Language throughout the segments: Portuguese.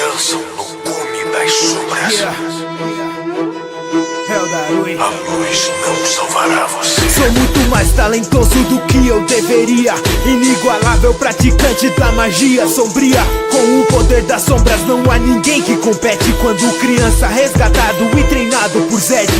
dançam no cume das sombras. A luz não salvará você. Sou muito mais talentoso do que eu deveria. Inigualável praticante da magia sombria. Com o poder das sombras não há ninguém que compete. Quando criança resgatado e treinado por Zed.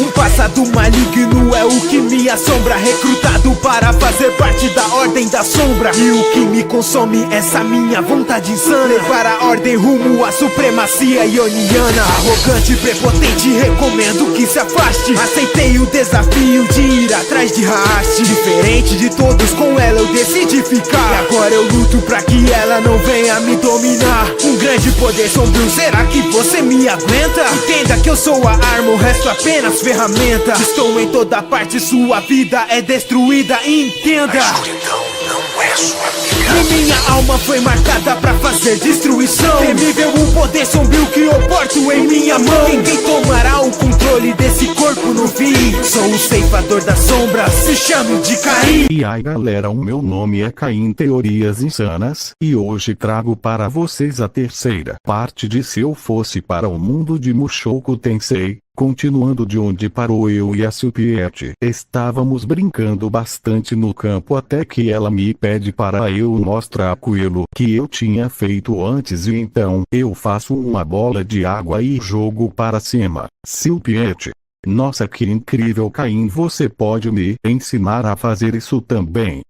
Um passado maligno é o que me assombra. Recrutado para fazer parte da ordem da sombra. E o que me consome é essa minha vontade insana. Levar a ordem rumo à supremacia ioniana. Arrogante, prepotente, recomendo que se afaste. Aceitei o desafio de ir atrás de Haste. Diferente de todos, com ela eu decidi ficar. E agora eu luto pra que ela não venha me dominar. Um grande poder sombrio, será que você me aguenta? Entenda que eu sou a arma, o resto apenas ferramenta. Estou em toda parte, sua vida é destruída, entenda. A escuridão não é sua amiga. E minha alma foi marcada pra fazer destruição. Temível o poder sombrio que eu porto em minha mão. Ninguém tomará o controle desse corpo no fim. Sou o ceifador das sombras, se chame de Caim. E aí galera, o meu nome é Caim Teorias Insanas, e hoje trago para vocês a terceira parte de Se Eu Fosse para o Mundo de Mushoku Tensei. Continuando de onde parou, eu e a Silpiette estávamos brincando bastante no campo até que ela me pede para eu mostrar aquilo que eu tinha feito antes, e então eu faço uma bola de água e jogo para cima. Silpiette: nossa, que incrível, Caim, você pode me ensinar a fazer isso também?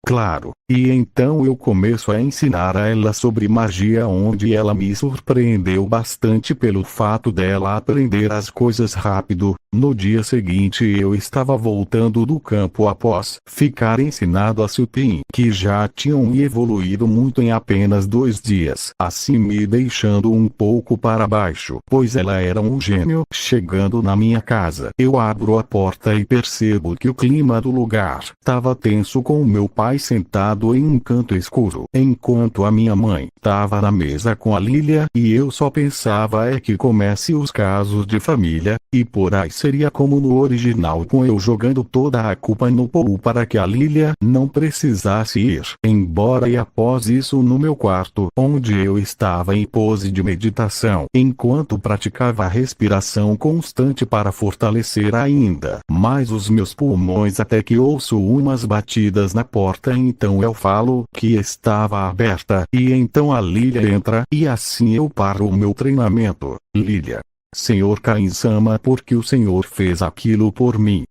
Claro. E então eu começo a ensinar a ela sobre magia, onde ela me surpreendeu bastante pelo fato dela aprender as coisas rápido. No dia seguinte eu estava voltando do campo após ficar ensinado a Silpin, que já tinham evoluído muito em apenas 2 dias, assim me deixando um pouco para baixo, pois ela era um gênio. Chegando na minha casa, eu abro a porta e percebo que o clima do lugar estava tenso, com o meu pai sentado em um canto escuro, enquanto a minha mãe estava na mesa com a Lilia, e eu só pensava é que comece os casos de família, e por aí seria como no original, com eu jogando toda a culpa no Paul para que a Lilia não precisasse ir embora. E após isso, no meu quarto, onde eu estava em pose de meditação, enquanto praticava a respiração constante para fortalecer ainda mais os meus pulmões, até que ouço umas batidas na porta. Então eu falo que estava aberta, e então a Lilia entra, e assim eu paro o meu treinamento. Lilia: Senhor Caim-sama, por que o senhor fez aquilo por mim?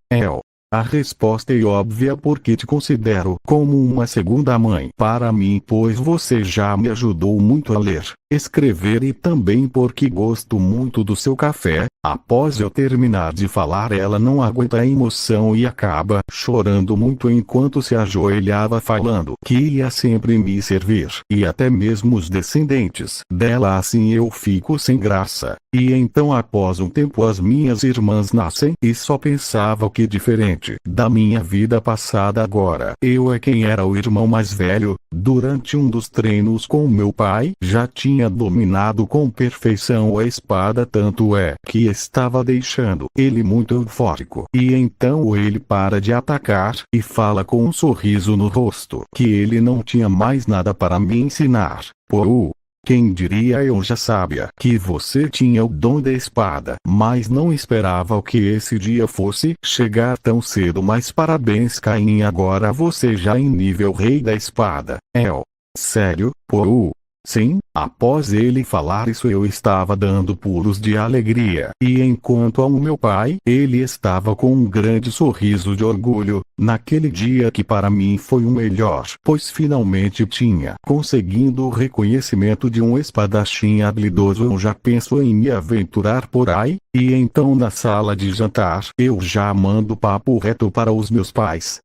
A resposta é óbvia, porque te considero como uma segunda mãe para mim, pois você já me ajudou muito a ler, escrever, e também porque gosto muito do seu café. Após eu terminar de falar, ela não aguenta a emoção e acaba chorando muito enquanto se ajoelhava, falando que ia sempre me servir, e até mesmo os descendentes dela. Assim eu fico sem graça. E então após um tempo as minhas irmãs nascem, e só pensava que diferente da minha vida passada, agora eu é quem era o irmão mais velho. Durante um dos treinos com meu pai, já tinha dominado com perfeição a espada, tanto é que estava deixando ele muito eufórico. E então ele para de atacar, e fala com um sorriso no rosto que ele não tinha mais nada para me ensinar. Pô, quem diria, eu já sabia que você tinha o dom da espada, mas não esperava que esse dia fosse chegar tão cedo. Mas parabéns, Caim, agora você já em nível rei da espada. Sério? Pô, sim. Após ele falar isso, eu estava dando pulos de alegria, e enquanto ao meu pai, ele estava com um grande sorriso de orgulho. Naquele dia que para mim foi o melhor, pois finalmente tinha conseguido o reconhecimento de um espadachim habilidoso. Eu já penso em me aventurar por aí, e então na sala de jantar, eu já mando papo reto para os meus pais.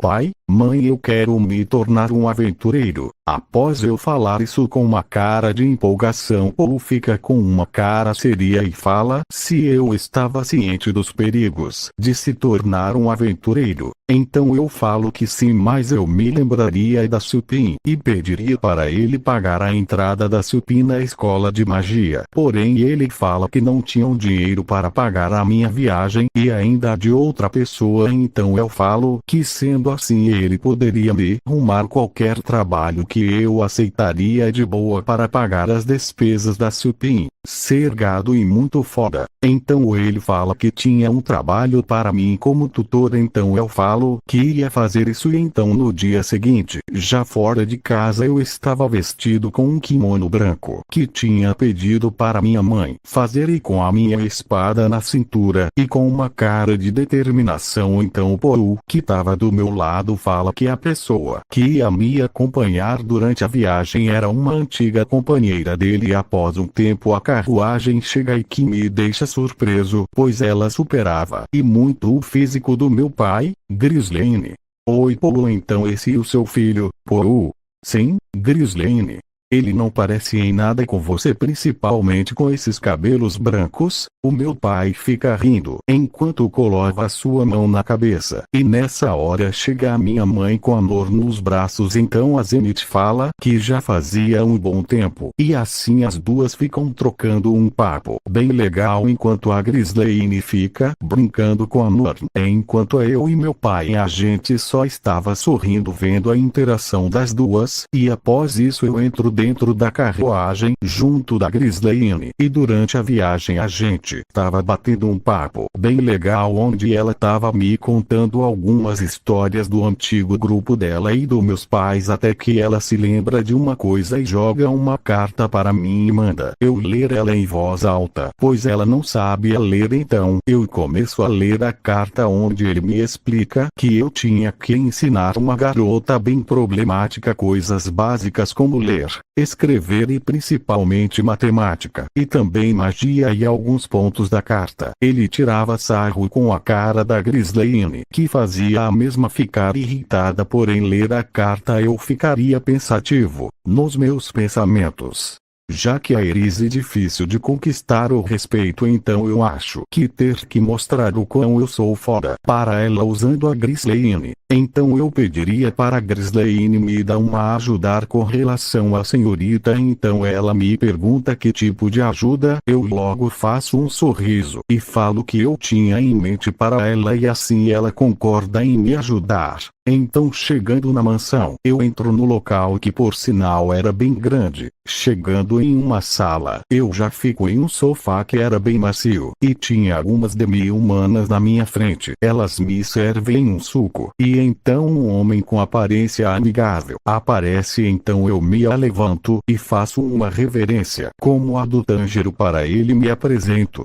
Pai, mãe, eu quero me tornar um aventureiro. Após eu falar isso com uma cara de empolgação, Paul fica com uma cara séria e fala se eu estava ciente dos perigos de se tornar um aventureiro. Então eu falo que sim, mas eu me lembraria da Silpin e pediria para ele pagar a entrada da Silpin na escola de magia. Porém ele fala que não tinham dinheiro para pagar a minha viagem e ainda de outra pessoa. Então eu falo que sendo assim ele poderia me arrumar qualquer trabalho que eu aceitaria de boa para pagar as despesas da Supim, ser gado e muito foda. Então ele fala que tinha um trabalho para mim como tutor, então eu falo que ia fazer isso, e então no dia seguinte, já fora de casa, eu estava vestido com um kimono branco que tinha pedido para minha mãe fazer, e com a minha espada na cintura e com uma cara de determinação. Então o Poru, que estava do meu lado, fala que a pessoa que ia me acompanhar durante a viagem era uma antiga companheira dele, e após um tempo a carruagem chega e que me deixa surpreso, pois ela superava e muito o físico do meu pai, Grislane. Oi Poru, então esse é o seu filho, Poru? Sim, Grislane. Ele não parece em nada com você, principalmente com esses cabelos brancos. O meu pai fica rindo enquanto coloca a sua mão na cabeça, e nessa hora chega a minha mãe com a Nor nos braços. Então a Zenith fala que já fazia um bom tempo, e assim as duas ficam trocando um papo bem legal enquanto a Grislane fica brincando com a Nor, enquanto eu e meu pai a gente só estava sorrindo vendo a interação das duas. E após isso eu entro dentro da carruagem junto da Grislane, e durante a viagem a gente tava batendo um papo bem legal onde ela tava me contando algumas histórias do antigo grupo dela e dos meus pais, até que ela se lembra de uma coisa e joga uma carta para mim e manda eu ler ela em voz alta, pois ela não sabe ler. Então eu começo a ler a carta onde ele me explica que eu tinha que ensinar uma garota bem problemática coisas básicas como ler, escrever e principalmente matemática, e também magia. E alguns pontos da carta ele tirava sarro com a cara da Grislane, que fazia a mesma ficar irritada, porém ler a carta eu ficaria pensativo nos meus pensamentos. Já que a Iris é difícil de conquistar o respeito, então eu acho que ter que mostrar o quão eu sou foda para ela usando a Grislane. Então eu pediria para a Grislane me dar uma ajudar com relação à senhorita. Então ela me pergunta que tipo de ajuda. Eu logo faço um sorriso e falo que eu tinha em mente para ela, e assim ela concorda em me ajudar. Então chegando na mansão, eu entro no local, que por sinal era bem grande. Chegando em uma sala, eu já fico em um sofá que era bem macio, e tinha algumas demi-humanas na minha frente. Elas me servem um suco, e então um homem com aparência amigável aparece. Então eu me levanto e faço uma reverência como a do Tanjiro para ele. Me apresento,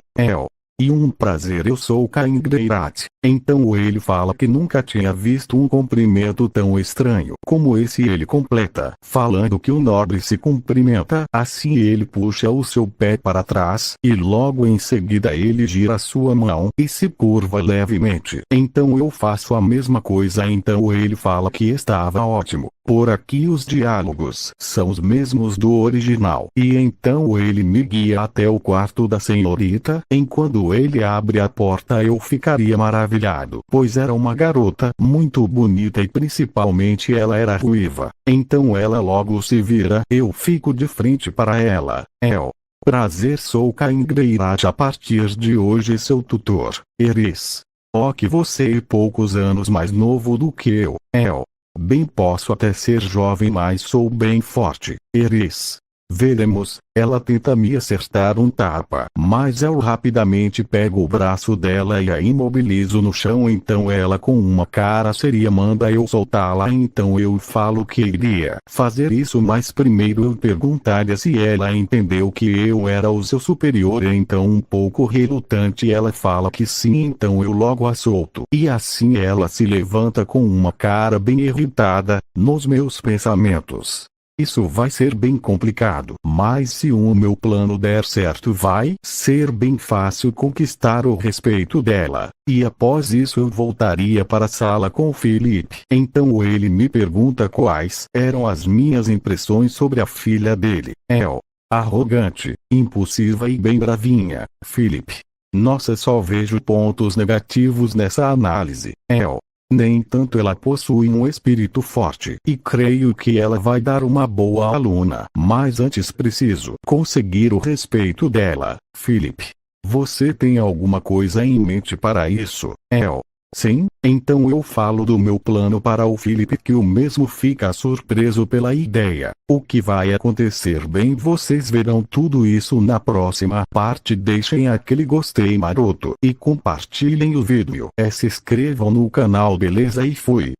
e um prazer, eu sou Caim Greirat. Então ele fala que nunca tinha visto um cumprimento tão estranho como esse. Ele completa falando que o nobre se cumprimenta assim. Ele puxa o seu pé para trás e logo em seguida ele gira sua mão e se curva levemente. Então eu faço a mesma coisa. Então ele fala que estava ótimo. Por aqui os diálogos são os mesmos do original. E então ele me guia até o quarto da senhorita. Enquanto ele abre a porta eu ficaria maravilhado, pois era uma garota muito bonita e principalmente ela era ruiva. Então ela logo se vira. Eu fico de frente para ela. Prazer, sou Caim Greirat, a partir de hoje seu tutor, Iris. Que você é poucos anos mais novo do que eu. Bem, posso até ser jovem, mas sou bem forte, Iris. Veremos. Ela tenta me acertar um tapa, mas eu rapidamente pego o braço dela e a imobilizo no chão. Então ela com uma cara séria manda eu soltá-la. Então eu falo que iria fazer isso, mas primeiro eu perguntaria se ela entendeu que eu era o seu superior. Então um pouco relutante ela fala que sim. Então eu logo a solto, e assim ela se levanta com uma cara bem irritada. Nos meus pensamentos, isso vai ser bem complicado, mas se o meu plano der certo vai ser bem fácil conquistar o respeito dela. E após isso eu voltaria para a sala com o Felipe. Então ele me pergunta quais eram as minhas impressões sobre a filha dele. Arrogante, impulsiva e bem bravinha, Felipe. Nossa, só vejo pontos negativos nessa análise. Nem tanto, ela possui um espírito forte e creio que ela vai dar uma boa aluna, mas antes preciso conseguir o respeito dela. Felipe, você tem alguma coisa em mente para isso? Sim, então eu falo do meu plano para o Felipe, que o mesmo fica surpreso pela ideia. O que vai acontecer? Bem, vocês verão tudo isso na próxima parte. Deixem aquele gostei maroto e compartilhem o vídeo. Se inscrevam no canal, beleza? E fui.